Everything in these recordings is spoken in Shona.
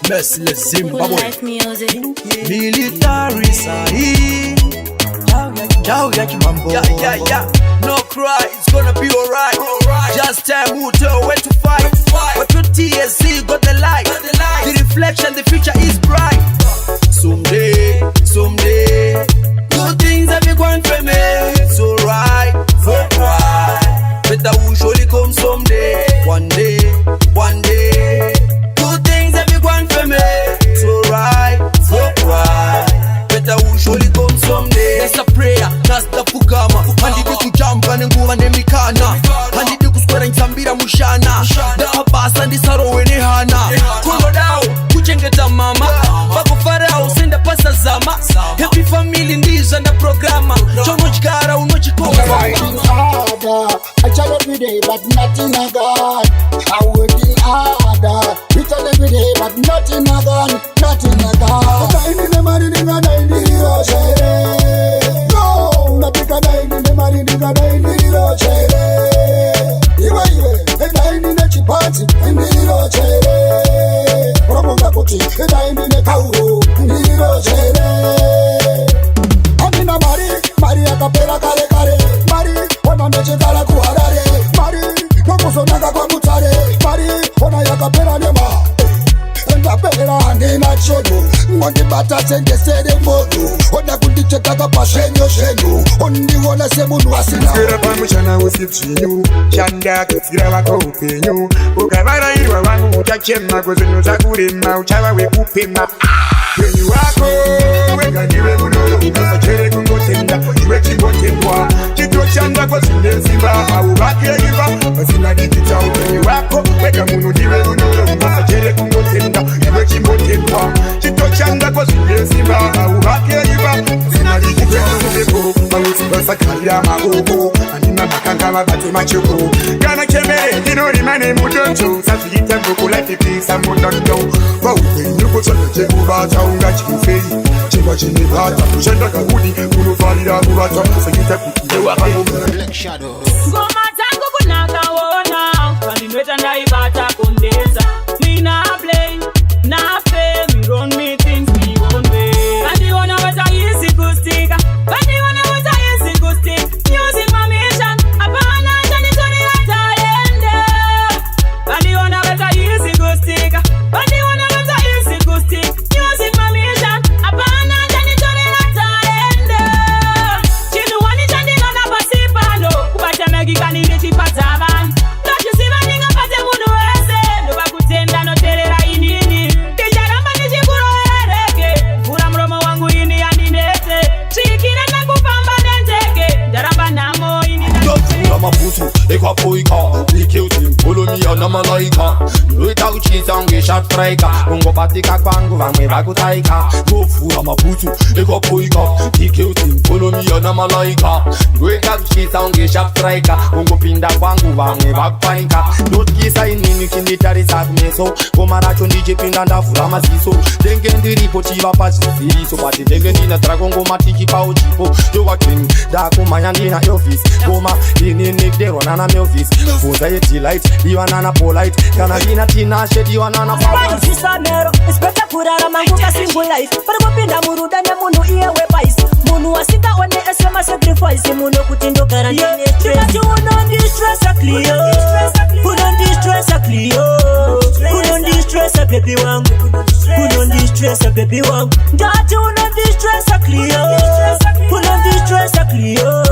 Merciless Zimbabwe Military Sahi Ciao Mambo. Yeah. No cry, it's gonna be alright. Just time will tell where to fight. But your TSC got the light. The reflection, the future is bright. Someday, good things have been going for me. It's alright, but that will surely come someday. One day. Good things have been going for me. It's alright, but that will surely come someday. It's a prayer, that's the Fugama. Handidi kujamba nenguva nemikana. Handidi kuswera nsambira mushana. Ndakabasa ndisarowe nehana. Kulo dao, kuchengeta mama. Bakufarao, senda pasa zama. Happy family ndiza nda programa. Chono chikara, unochikoma. I try every day, but nothing I got. I'm working harder. We try every day, but nothing I got. I'm in the money, no, nothing I got in the money, in the chipati, in the roche. Promoga Kuti, in the Kauro, in the roche. I'm in a Maria Capella Kare, Mari, when I'm Chekala Kuarare, Mari, Nokoso Naga Mutare, Mari, when I Capella Nema. And I better hand in a show. On the batters and the same modu. On the good check out a passion, only one as a moon was in a Pamuchana with you. Shanga, Kira, you. Ukavara, you are one who touch him. I was in Zakuri, Mouchava, we poop him up. When you are going, I give you a cherry go tender, you wait in what in one. Chito Shanga was in the Ziva, I will back here, but in a digital when you are going, wake a moon, you a cherry go tender, you wait in what in one. Chito Shanga was in the Ziva, I will back here, but in a digital Sakaya Mago, and in a Makanga, but in my choco. Gana Keme, you know, the man named Mujonjo, Safi Temple, like a piece, and would not know. But when you put on the Jehovah, Chifei, Chimachini Bata, Shaka Woody, Urufalia, Murata, Sakita, Black Shadow. Go Matango Kunaka, and in Weta Naibata Condesa. Me na blame, na fame, you run me things me won't pay. And the one was a easy good stick, and the one was a easy good stick. Music my mission, upon and it's only at the end. And the one was a easy good stick, and the one was a easy good stick. Music my mission, upon and it's only at the end. Chinu wani chandi nana pasipano, kupata megi kanini chipataban. Don't you see my nigga pate munu ese, no bakutenda no terera inini. Tijaramba nijikuro ereke, fura mromo wangu ini andinete. Chikira na kupamba nenteke, jaramba namo ini nante. Maputu, ekwa poika, ikeuti, polomi ya namalaika. Luita uchita ungesha traika, ungo patika kwangu vangwe bakutaika. Gofura maputu, ekwa poika, ikeuti, polomi ya namalaika. Luita uchita ungesha traika, ungo pinda kwangu vangwe bakutaika. Dotkisa inini kinditari sakmeso, komaracho nije pinda ndafura maziso. Denge ndiripo chiva pachi ziriso, pati denge ndina tragongo matiki pa uchipo. Jowa kini, dako mayandina elvis, goma ini Dero nana Melvis, Fuza yeti light, diwa nana polite, Kanadina tina she diwa nana Spanish sister Nero, it's better kurara manguka single life. Parwapinda muruda ne munu iyewe pais. Munu wasita one esema sacrifice, munu kutindo karantine stress. You don't distress a Clio, who don't distress a Clio, who don't distress a baby wangu, who don't distress a baby wangu. That you don't distress a Clio, who don't distress a Clio,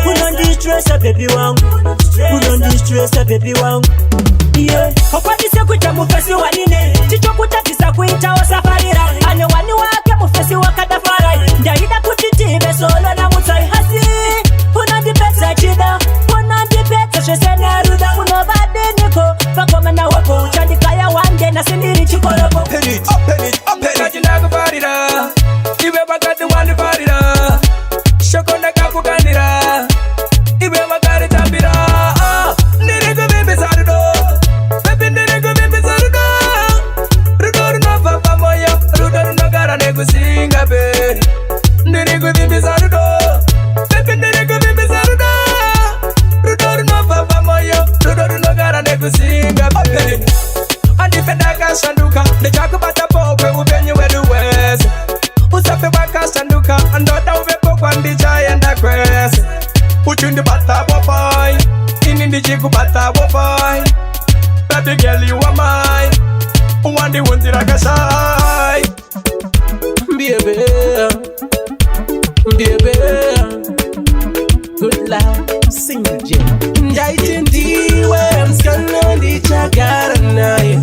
who don't distress a baby wangu, who don't distress a baby wangu. Yeah, okwatise kuita mufesi wanine, chicho kutatisa kuita osafarira. Ane wani wake mufesi wakadafara. Ndaida kutitibe solo na mutai hasi. Una dipetsa chida, una dipetsa shesene ruda. Uno bade niko, fakoma na wako uchandika ya wande na sindiri chikoropo. Penit, Kajinago barira, ibe bakati wani barira. Shokona kaku kanira, ibe bakari tambira. Nirigo bimbi sarudo, baby nirigo bimbi sanduka ndechakubata pokwe upenyu wedu wese usafe wakasanduka andoda uvepokwa ndichaenda kwese uchindibata wopai ini ndichikubata wopai baby girl you are mine uwandiwunzirakashai baby good life single J ndaitindiwe mskano ndichagara naye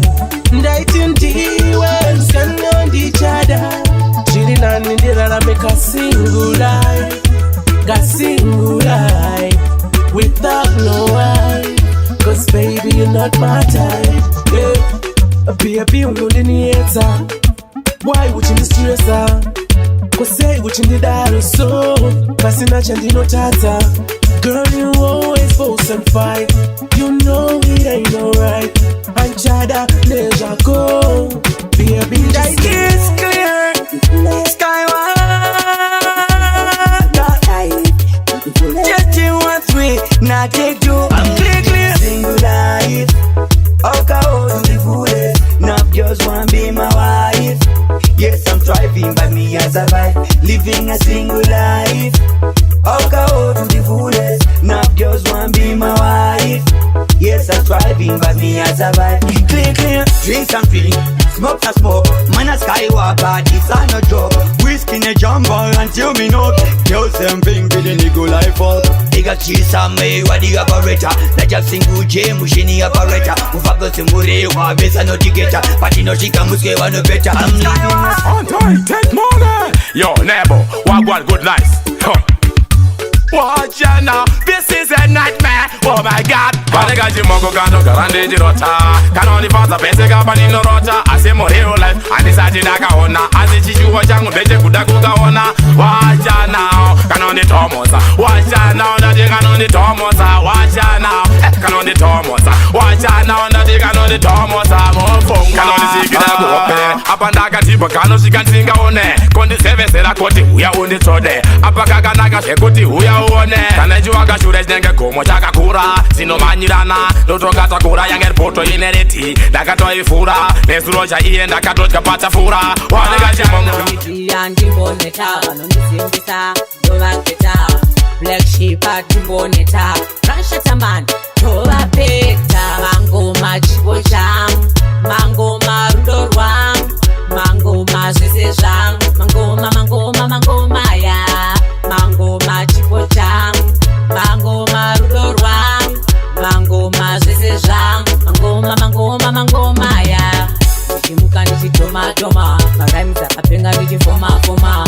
ndaitindiwe mskano ndichada chiri nani ndirarame kasingulai without no why cause baby you're not my type baby unondinietsa why uchindistressa kosei uchindidaro so pasina chandinotadza girl you always force and fight you know it ain't alright anchada nezvako baby it's clear skyward just in one way not take you I'm clear single life okay oh the foolish not just wanna be my wife yes I'm thriving but me I survive living a single life okay oh the foolish not just wanna be my wife yes I'm thriving but me I survive clear drink and drink smoke and smoke man a skywalker this a no joke whiskey in a jumbo until me know girls them bring with the nigga life up they got cheese on me what the operator like a single J mushini operator ufago simure wa besa no tigeta patino shika muske wa no better I'm living on time take money yo neighbor what good life watch ya now, this is a nightmare. Oh my God. Paniga jimongo kando karande jirota. Kanoni fasa pese kapani no rota. Ase mo hero life, andi saji daka ona. Ase chishu wachangu beche kudaku kaona. Watch ya now, kanoni tomosa. Watch ya now, nadi kanoni tomosa. Watch ya now, kanoni tomosa. Watch ya now, nadi kanoni tomosa. Mofonga. Kanoni sikida kuope. Apandaka tiba kano shikansinga one. Kondi seve sera koti huya undi chode. Apakaka naga shekuti huya uone kanejua kashure nenge komo chakakura sinomanyirana ndotokatakura yangerpoto inereti ndakatoifura nesuro chaiye ndakatotya fura wanekachimongandiboneta vanondisimbisa ndovaketa black sheep atimboneta rashatamani tovapeta mangoma chipo changu mangoma rudo rwangu mangoma zvese zvangu mangoma ya mangoma chipo changu mangoma rudo rwangu mangoma zvese zvangu mangoma ya ndichimuka ndichitomatoma maraimi dzakapenga ndichifomafoma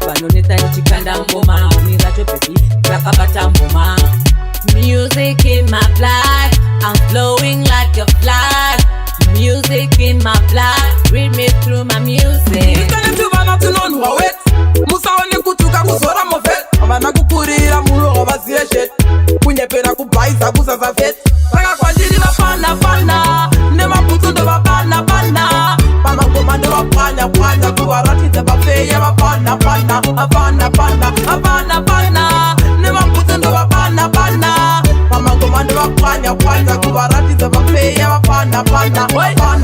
vanonetsa ndichikanda ngoma miracho bebi rakabata mboma music in my blood I'm flowing like a flood music in my blood read me through my music musaone kutuka kuzora movet avana kukurira muroho vaziye shet kunyepera kubhaisa kuzaza vet saka kwandiri vapana nemabhutsu ndovapana pamangoma ndovapwanya kuvaratidza vafeya vapana nemabhutsu ndovapana pamangoma ndovapwanya kuvaratidza vafeya vapana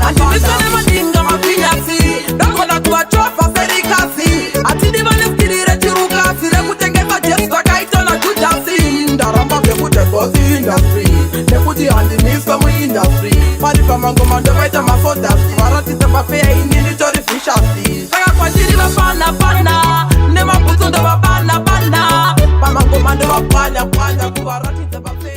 andivisane madinga mafinyasi ndakona kuvachofa serikasi atidivaneskirire chirukasi rekutengesa jesu akaita najudhasi ndaramba zvekutegosi industry nekuti handiniswe muindustry pari pamangoma ndovaita masodhasi varatidza vafeya ini nditori vishasi saka kwandiri vapana nemabhutsu ndovapana pamangoma ndovapwanya kuvaratidza vafeya